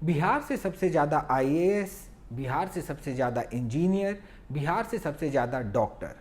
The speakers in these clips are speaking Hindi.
बिहार से सबसे ज़्यादा आईएएस, बिहार से सबसे ज़्यादा इंजीनियर, बिहार से सबसे ज़्यादा डॉक्टर।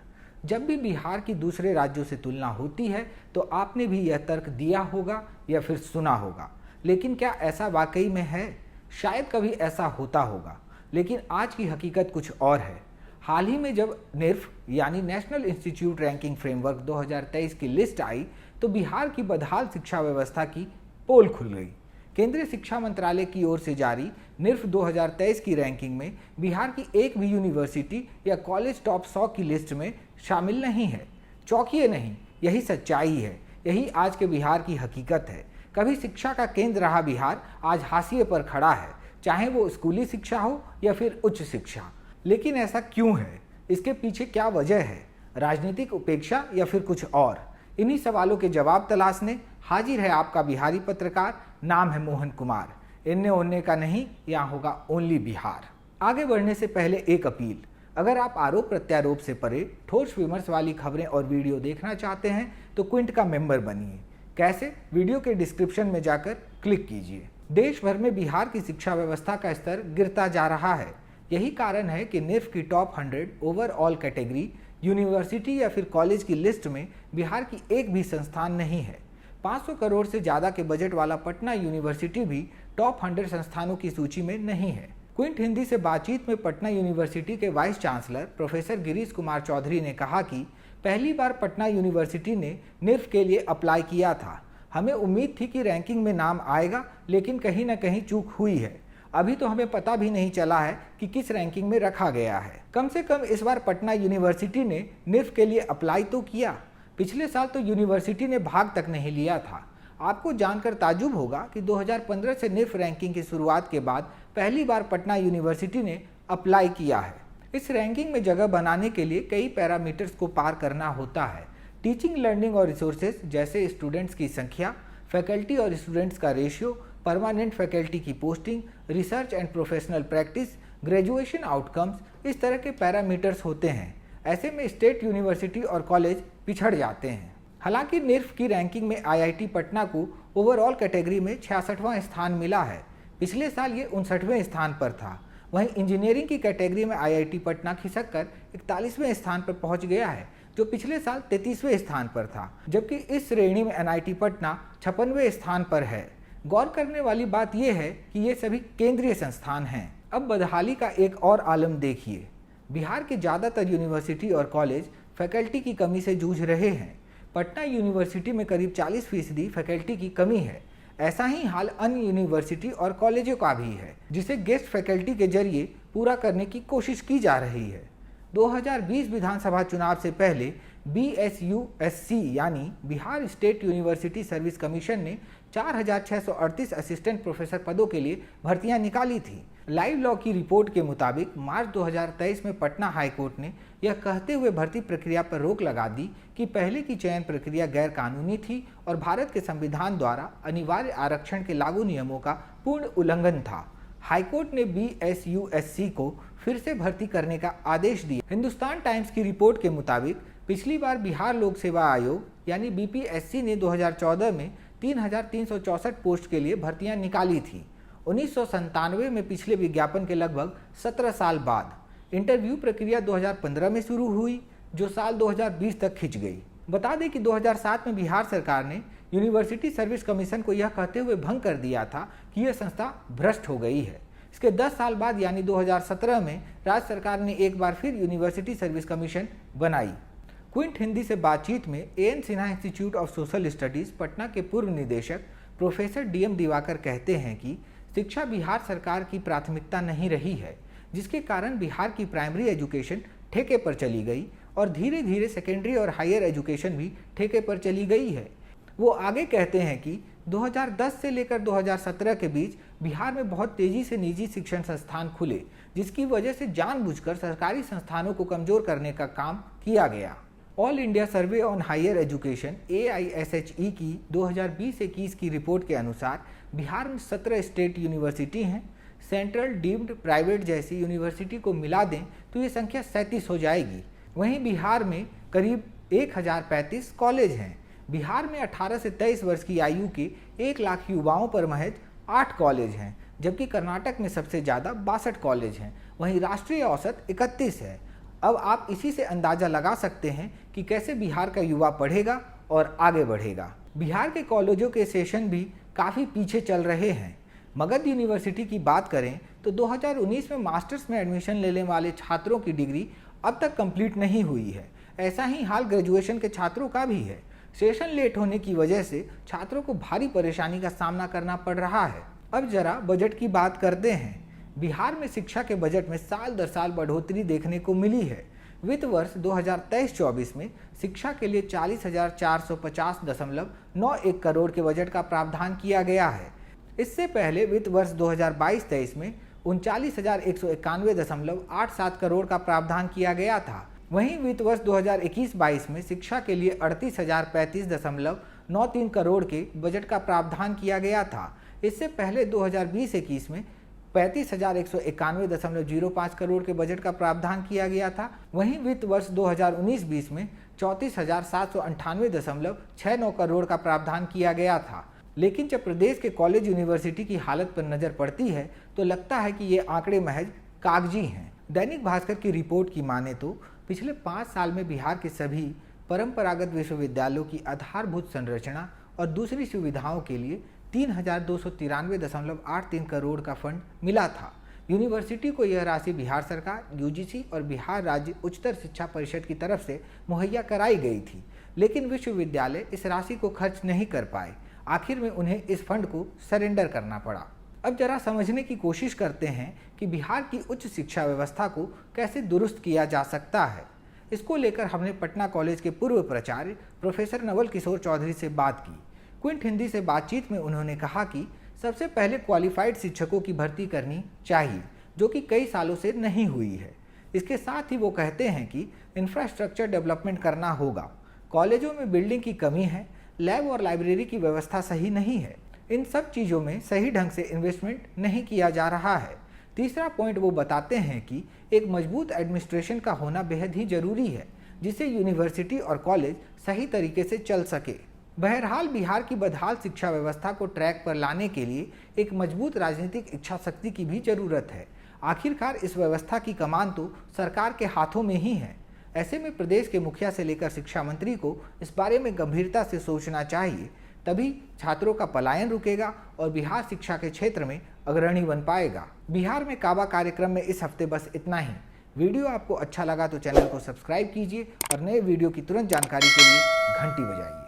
जब भी बिहार की दूसरे राज्यों से तुलना होती है तो आपने भी यह तर्क दिया होगा या फिर सुना होगा, लेकिन क्या ऐसा वाकई में है? शायद कभी ऐसा होता होगा, लेकिन आज की हकीकत कुछ और है। हाल ही में जब निर्फ यानी नेशनल इंस्टीट्यूट रैंकिंग फ्रेमवर्क 2023 की लिस्ट आई तो बिहार की बदहाल शिक्षा व्यवस्था की पोल खुल गई। केंद्रीय शिक्षा मंत्रालय की ओर से जारी निर्फ 2023 की रैंकिंग में बिहार की एक भी यूनिवर्सिटी या कॉलेज टॉप 100 की लिस्ट में शामिल नहीं है। चौंकिए नहीं, यही सच्चाई है, यही आज के बिहार की हकीकत है। कभी शिक्षा का केंद्र रहा बिहार आज हाशिए पर खड़ा है, चाहे वो स्कूली शिक्षा हो या फिर उच्च शिक्षा। लेकिन ऐसा क्यों है? इसके पीछे क्या वजह है? राजनीतिक उपेक्षा या फिर कुछ और? इन्हीं सवालों के जवाब तलाशने हाजिर है आपका बिहारी पत्रकार। नाम है मोहन कुमार। इन्ने ओन्ने का नहीं, यहाँ होगा ओनली बिहार। आगे बढ़ने से पहले एक अपील, अगर आप आरोप प्रत्यारोप से परे ठोस विमर्श वाली खबरें और वीडियो देखना चाहते हैं तो क्विंट का मेंबर बनिए। कैसे? वीडियो के डिस्क्रिप्शन में जाकर क्लिक कीजिए। देश भर में बिहार की शिक्षा व्यवस्था का स्तर गिरता जा रहा है। यही कारण है कि निर्फ की टॉप 100 ओवरऑल कैटेगरी यूनिवर्सिटी या फिर कॉलेज की लिस्ट में बिहार की एक भी संस्थान नहीं है। 500 करोड़ से ज़्यादा के बजट वाला पटना यूनिवर्सिटी भी टॉप 100 संस्थानों की सूची में नहीं है। क्विंट हिंदी से बातचीत में पटना यूनिवर्सिटी के vice chancellor professor Girish Kumar Chaudhary ने कहा कि पहली बार पटना यूनिवर्सिटी ने निर्फ के लिए अप्लाई किया था। हमें उम्मीद थी कि रैंकिंग में नाम आएगा, लेकिन कहीं ना कहीं चूक हुई है। अभी तो हमें पता भी नहीं चला है कि किस रैंकिंग में रखा गया है। कम से कम इस बार पटना यूनिवर्सिटी ने निर्फ के लिए अप्लाई तो किया। पिछले साल तो यूनिवर्सिटी ने भाग तक नहीं लिया था। आपको जानकर ताजुब होगा कि 2015 से निर्फ रैंकिंग की शुरुआत के बाद पहली बार पटना यूनिवर्सिटी ने अप्लाई किया है। इस रैंकिंग में जगह बनाने के लिए कई पैरामीटर्स को पार करना होता है। टीचिंग, लर्निंग और रिसोर्सेज जैसे स्टूडेंट्स की संख्या, फैकल्टी और स्टूडेंट्स का रेशियो, परमानेंट फैकल्टी की posting, research and professional practice, graduation outcomes, इस तरह के पैरामीटर्स होते हैं। ऐसे में स्टेट यूनिवर्सिटी और कॉलेज पिछड़ जाते हैं। हालांकि निर्फ की रैंकिंग में आईआईटी पटना को ओवरऑल कैटेगरी में 66वां स्थान मिला है। पिछले साल ये 59वें स्थान पर था। वहीं इंजीनियरिंग की कैटेगरी में आईआईटी पटना खिसक कर 41वें स्थान पर पहुंच गया है, जो पिछले साल 33वें स्थान पर था, जबकि इस श्रेणी में एनआईटी पटना 56वें स्थान पर है। गौर करने वाली बात यह है कि ये सभी केंद्रीय संस्थान हैं। अब बदहाली का एक और आलम देखिए। बिहार के ज़्यादातर यूनिवर्सिटी और कॉलेज फैकल्टी की कमी से जूझ रहे हैं। पटना यूनिवर्सिटी में करीब 40% फैकल्टी की कमी है। ऐसा ही हाल अन्य यूनिवर्सिटी और कॉलेजों का भी है, जिसे गेस्ट फैकल्टी के जरिए पूरा करने की कोशिश की जा रही है। 2020 विधानसभा चुनाव से पहले BSUSC यानी Bihar state university service commission ने 4638 असिस्टेंट प्रोफेसर पदों के लिए भर्तियां निकाली थी। लाइव लॉ की रिपोर्ट के मुताबिक मार्च 2023 में पटना हाईकोर्ट ने यह कहते हुए भर्ती प्रक्रिया पर रोक लगा दी कि पहले की चयन प्रक्रिया गैर कानूनी थी और भारत के संविधान द्वारा अनिवार्य आरक्षण के लागू नियमों का पूर्ण उल्लंघन था। हाईकोर्ट ने BSUSC को फिर से भर्ती करने का आदेश दिया। हिंदुस्तान टाइम्स की रिपोर्ट के मुताबिक पिछली बार बिहार लोक सेवा आयोग यानी BPSC ने 2014 में 3364 पोस्ट के लिए भर्तियां निकाली थी। 1997 में पिछले विज्ञापन के लगभग 17 साल बाद इंटरव्यू प्रक्रिया 2015 में शुरू हुई, जो साल 2020 तक खिंच गई। बता दें कि 2007 में बिहार सरकार ने यूनिवर्सिटी सर्विस कमीशन को यह कहते हुए भंग कर दिया था कि यह संस्था भ्रष्ट हो गई है। इसके 10 साल बाद यानी 2017 में राज्य सरकार ने एक बार फिर यूनिवर्सिटी सर्विस कमीशन बनाई। क्विंट हिंदी से बातचीत में AN Sinha institute of social studies Patna के पूर्व निदेशक प्रोफेसर DM दिवाकर कहते हैं कि शिक्षा बिहार सरकार की प्राथमिकता नहीं रही है, जिसके कारण बिहार की प्राइमरी एजुकेशन ठेके पर चली गई और धीरे धीरे सेकेंडरी और हायर एजुकेशन भी ठेके पर चली गई है। वो आगे कहते हैं कि 2010 से लेकर 2017 के बीच बिहार में बहुत तेजी से निजी शिक्षण संस्थान खुले, जिसकी वजह से जानबूझकर सरकारी संस्थानों को कमजोर करने का काम किया गया। All India survey on higher education AISHE की 2020-21 की रिपोर्ट के अनुसार बिहार में 17 स्टेट यूनिवर्सिटी हैं। सेंट्रल, डीम्ड, प्राइवेट जैसी यूनिवर्सिटी को मिला दें तो ये संख्या 37 हो जाएगी। वहीं बिहार में करीब 1035 कॉलेज हैं। बिहार में 18 से 23 वर्ष की आयु के 1 लाख युवाओं पर महज 8 कॉलेज हैं, जबकि कर्नाटक में सबसे ज़्यादा 62 कॉलेज हैं। वहीं राष्ट्रीय औसत 31 है। अब आप इसी से अंदाज़ा लगा सकते हैं कि कैसे बिहार का युवा पढ़ेगा और आगे बढ़ेगा। बिहार के कॉलेजों के सेशन भी काफ़ी पीछे चल रहे हैं। मगध यूनिवर्सिटी की बात करें तो 2019 में मास्टर्स में एडमिशन लेने वाले छात्रों की डिग्री अब तक कंप्लीट नहीं हुई है। ऐसा ही हाल ग्रेजुएशन के छात्रों का भी है। सेशन लेट होने की वजह से छात्रों को भारी परेशानी का सामना करना पड़ रहा है। अब जरा बजट की बात करते हैं। बिहार में शिक्षा के बजट में साल दर साल बढ़ोतरी देखने को मिली है। वित्त वर्ष 2023-24 में शिक्षा के लिए 40,450.91 करोड़ के बजट का प्रावधान किया गया है। इससे पहले वित्त वर्ष 2022-23 में 39,191.87 करोड़ का प्रावधान किया गया था। वहीं वित्त वर्ष 2021-22 में शिक्षा के लिए 38,035.93 करोड़ के बजट का प्रावधान किया गया था। इससे पहले 2020-21 में 35,191.05 करोड़ के बजट का प्रावधान किया गया था। वहीं वित्त वर्ष 2019-20 में 34,798.69 करोड़ का प्रावधान किया गया था। लेकिन जब प्रदेश के कॉलेज यूनिवर्सिटी की हालत पर नजर पड़ती है तो लगता है कि ये आंकड़े महज कागजी हैं। दैनिक भास्कर की रिपोर्ट की माने तो पिछले 5 साल में बिहार के सभी परंपरागत विश्वविद्यालयों की आधारभूत संरचना और दूसरी सुविधाओं के लिए 3,293.83 करोड़ का फंड मिला था। यूनिवर्सिटी को यह राशि बिहार सरकार, यूजीसी और बिहार राज्य उच्चतर शिक्षा परिषद की तरफ से मुहैया कराई गई थी। लेकिन विश्वविद्यालय इस राशि को खर्च नहीं कर पाए। आखिर में उन्हें इस फंड को सरेंडर करना पड़ा। अब जरा समझने की कोशिश करते हैं कि बिहार की उच्च शिक्षा व्यवस्था को कैसे दुरुस्त किया जा सकता है। इसको लेकर हमने पटना कॉलेज के पूर्व प्राचार्य प्रोफेसर नवल किशोर चौधरी से बात की। क्विंट हिंदी से बातचीत में उन्होंने कहा कि सबसे पहले क्वालिफाइड शिक्षकों की भर्ती करनी चाहिए, जो कि कई सालों से नहीं हुई है। इसके साथ ही वो कहते हैं कि इंफ्रास्ट्रक्चर डेवलपमेंट करना होगा। कॉलेजों में बिल्डिंग की कमी है, लैब और लाइब्रेरी की व्यवस्था सही नहीं है। इन सब चीज़ों में सही ढंग से इन्वेस्टमेंट नहीं किया जा रहा है। तीसरा पॉइंट वो बताते हैं कि एक मजबूत एडमिनिस्ट्रेशन का होना बेहद ही जरूरी है, जिससे यूनिवर्सिटी और कॉलेज सही तरीके से चल सके। बहरहाल बिहार की बदहाल शिक्षा व्यवस्था को ट्रैक पर लाने के लिए एक मजबूत राजनीतिक इच्छा शक्ति की भी जरूरत है। आखिरकार इस व्यवस्था की कमान तो सरकार के हाथों में ही है। ऐसे में प्रदेश के मुखिया से लेकर शिक्षा मंत्री को इस बारे में गंभीरता से सोचना चाहिए। तभी छात्रों का पलायन रुकेगा और बिहार शिक्षा के क्षेत्र में अग्रणी बन पाएगा। बिहार में काबा कार्यक्रम में इस हफ्ते बस इतना ही। वीडियो आपको अच्छा लगा तो चैनल को सब्सक्राइब कीजिए और नए वीडियो की तुरंत जानकारी के लिए घंटी बजाइए।